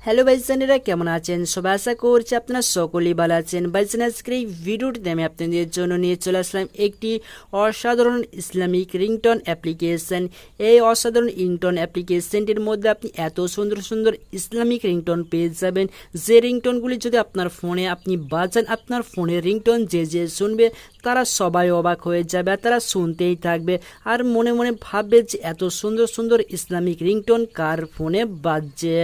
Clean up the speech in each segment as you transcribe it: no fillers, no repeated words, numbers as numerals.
Hello ভাইজানেরা, কেমন আছেন সবাই? আশা করছি আপনারা সকলেই ভালো আছেন। ভাইজান আজকের এই ভিডিওটিতে আমি আপনাদের জন্য নিয়ে চলে আসলাম একটি অসাধারণ ইসলামিক রিংটোন অ্যাপ্লিকেশন। এই অসাধারণ রিংটোন অ্যাপ্লিকেশনটির মধ্যে আপনি এত সুন্দর সুন্দর ইসলামিক রিংটোন পেয়ে যাবেন, যে রিংটোনগুলি যদি আপনার ফোনে আপনি বাজান, আপনার ফোনের রিংটোন যে শুনবে তারা সবাই অবাক হয়ে যাবে, আর তারা শুনতেই থাকবে আর মনে মনে ভাববে যে এত সুন্দর সুন্দর ইসলামিক রিংটোন কার ফোনে বাজছে।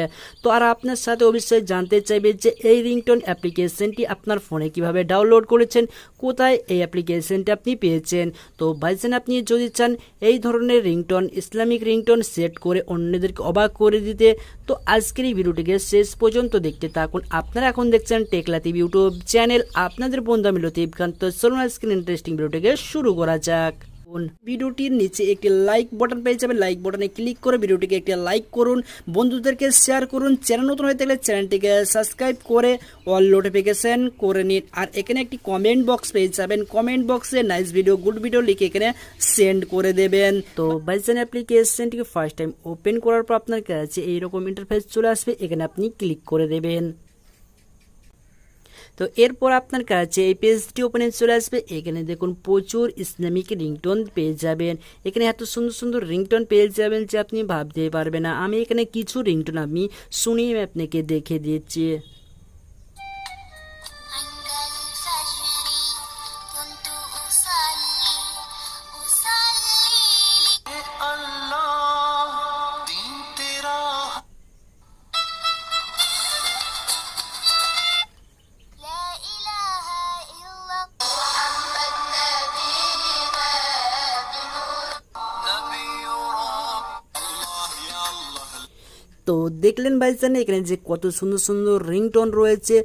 তো আর আপনার সাথে অবশ্যই জানতে চাইবে যে এই রিংটোন অ্যাপ্লিকেশনটি আপনার ফোনে কিভাবে ডাউনলোড করেছেন, কোথায় এই অ্যাপ্লিকেশনটি আপনি পেয়েছেন। তো ভাইজান, আপনি যদি চান এই ধরনের রিংটোন, ইসলামিক রিংটোন সেট করে অন্যদেরকে অবাক করে দিতে, তো আজকের এই ভিডিওটিকে শেষ পর্যন্ত দেখতে থাকুন। আপনারা এখন দেখছেন টেকলাতিভ ইউটিউব চ্যানেল, আপনাদের বন্ধু আমি লতিফ খান। তো চলুন আজকের ইন্টারেস্টিং ভিডিওটিকে শুরু করা যাক। ভিডিওটির নিচে একটি লাইক বাটন পেয়ে যাবেন, লাইক বাটনে ক্লিক করে ভিডিওটিকে একটি লাইক করুন, বন্ধুদেরকে শেয়ার করুন, চ্যানেল নতুন হয়ে থাকলে চ্যানেলটিকে সাবস্ক্রাইব করে অল নোটিফিকেশন করে নিন। আর এখানে একটি কমেন্ট বক্স পেয়ে যাবেন, কমেন্ট বক্সে নাইস ভিডিও, গুড ভিডিও লিখে এখানে সেন্ড করে দেবেন। তো ভাইজান অ্যাপ্লিকেশনটিকে ফার্স্ট টাইম ওপেন করার পর আপনার কাছে এইরকম ইন্টারফেস চলে আসবে, এখানে আপনি ক্লিক করে দেবেন। তো এরপর আপনার কাছে এই পেজটি ওপেনে চলে আসবে, এখানে দেখুন প্রচুর ইসলামিক রিংটোন পেয়ে যাবেন। এখানে এত সুন্দর সুন্দর রিংটোন পেয়ে যাবেন যে আপনি ভাবতেই পারবেন না। আমি এখানে কিছু রিংটোন আমি শুনিয়ে আপনাকে দেখে দিচ্ছি। তো দেখলেন ভাইজান এখানে যে কত সুন্দর সুন্দর রিংটোন রয়েছে,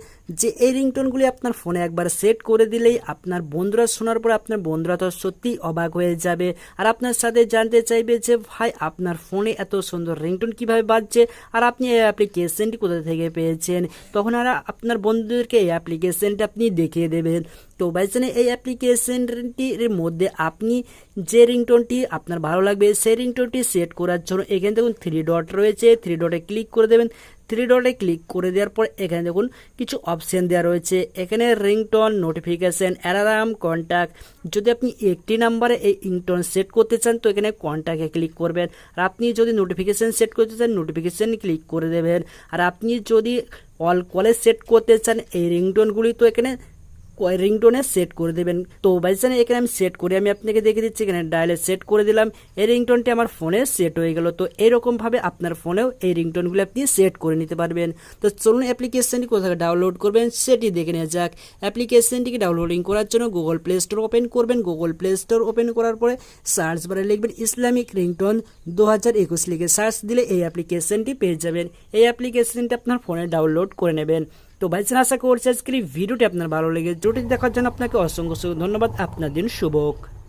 যে এই রিংটোনগুলি আপনার ফোনে একবার সেট করে দিলেই আপনার বন্ধুরা শোনার পর আপনার বন্ধুরা তো সত্যি অবাক হয়ে যাবে, আর আপনার সাথে জানতে চাইবে যে ভাই আপনার ফোনে এত সুন্দর রিংটোন কিভাবে বাজছে, আর আপনি এই অ্যাপ্লিকেশনটি কোথা থেকে পেয়েছেন। তখন আর আপনার বন্ধুদেরকে এই অ্যাপ্লিকেশনটি আপনি দেখিয়ে দেবেন। তো ভাইজান এই অ্যাপ্লিকেশনটির মধ্যে আপনি যে রিংটোনটি আপনার ভালো লাগবে সেই রিংটোনটি সেট করার জন্য এখানে দেখুন 3 ডট রয়েছে, 3 ডটে ক্লিক করে দেবেন। 3 ডটে ক্লিক করে দেওয়ার পর এখানে দেখুন কিছু অপশান দেওয়া রয়েছে, এখানে রিংটোন, নোটিফিকেশান, অ্যালার্ম, কন্ট্যাক্ট। যদি আপনি একটি নাম্বারে এই রিংটোন সেট করতে চান তো এখানে কন্ট্যাক্টে ক্লিক করবেন, আর আপনি যদি নোটিফিকেশান সেট করতে চান নোটিফিকেশান ক্লিক করে দেবেন, আর আপনি যদি অল কলে সেট করতে চান এই রিংটোনগুলি তো এখানে রিংটোনে সেট করে দেবেন। তো ভাইজান এখানে আমি সেট করে আমি আপনাকে দেখে দিচ্ছি, এখানে ডায়ালে সেট করে দিলাম, এই রিংটোনটি আমার ফোনে সেট হয়ে গেল। তো এরকমভাবে আপনার ফোনেও এই রিংটোনগুলো আপনি সেট করে নিতে পারবেন। তো চলুন অ্যাপ্লিকেশনটি কোথায় ডাউনলোড করবেন সেটি দেখে নেওয়া যাক। অ্যাপ্লিকেশনটিকে ডাউনলোডিং করার জন্য গুগল প্লে স্টোর ওপেন করবেন, গুগল প্লে স্টোর ওপেন করার পরে সার্চ বারে লিখবেন ইসলামিক রিংটোন 2021 লিখে সার্চ দিলে এই অ্যাপ্লিকেশনটি পেয়ে যাবেন। এই অ্যাপ্লিকেশনটি আপনার ফোনে ডাউনলোড করে নেবেন। তো ভাইজান আশা করছি আজকের এই ভিডিওটি আপনার ভালো লেগে, ভিডিওটি দেখার জন্য আপনাকে অসংখ্য ধন্যবাদ। আপনার দিন শুভ হোক।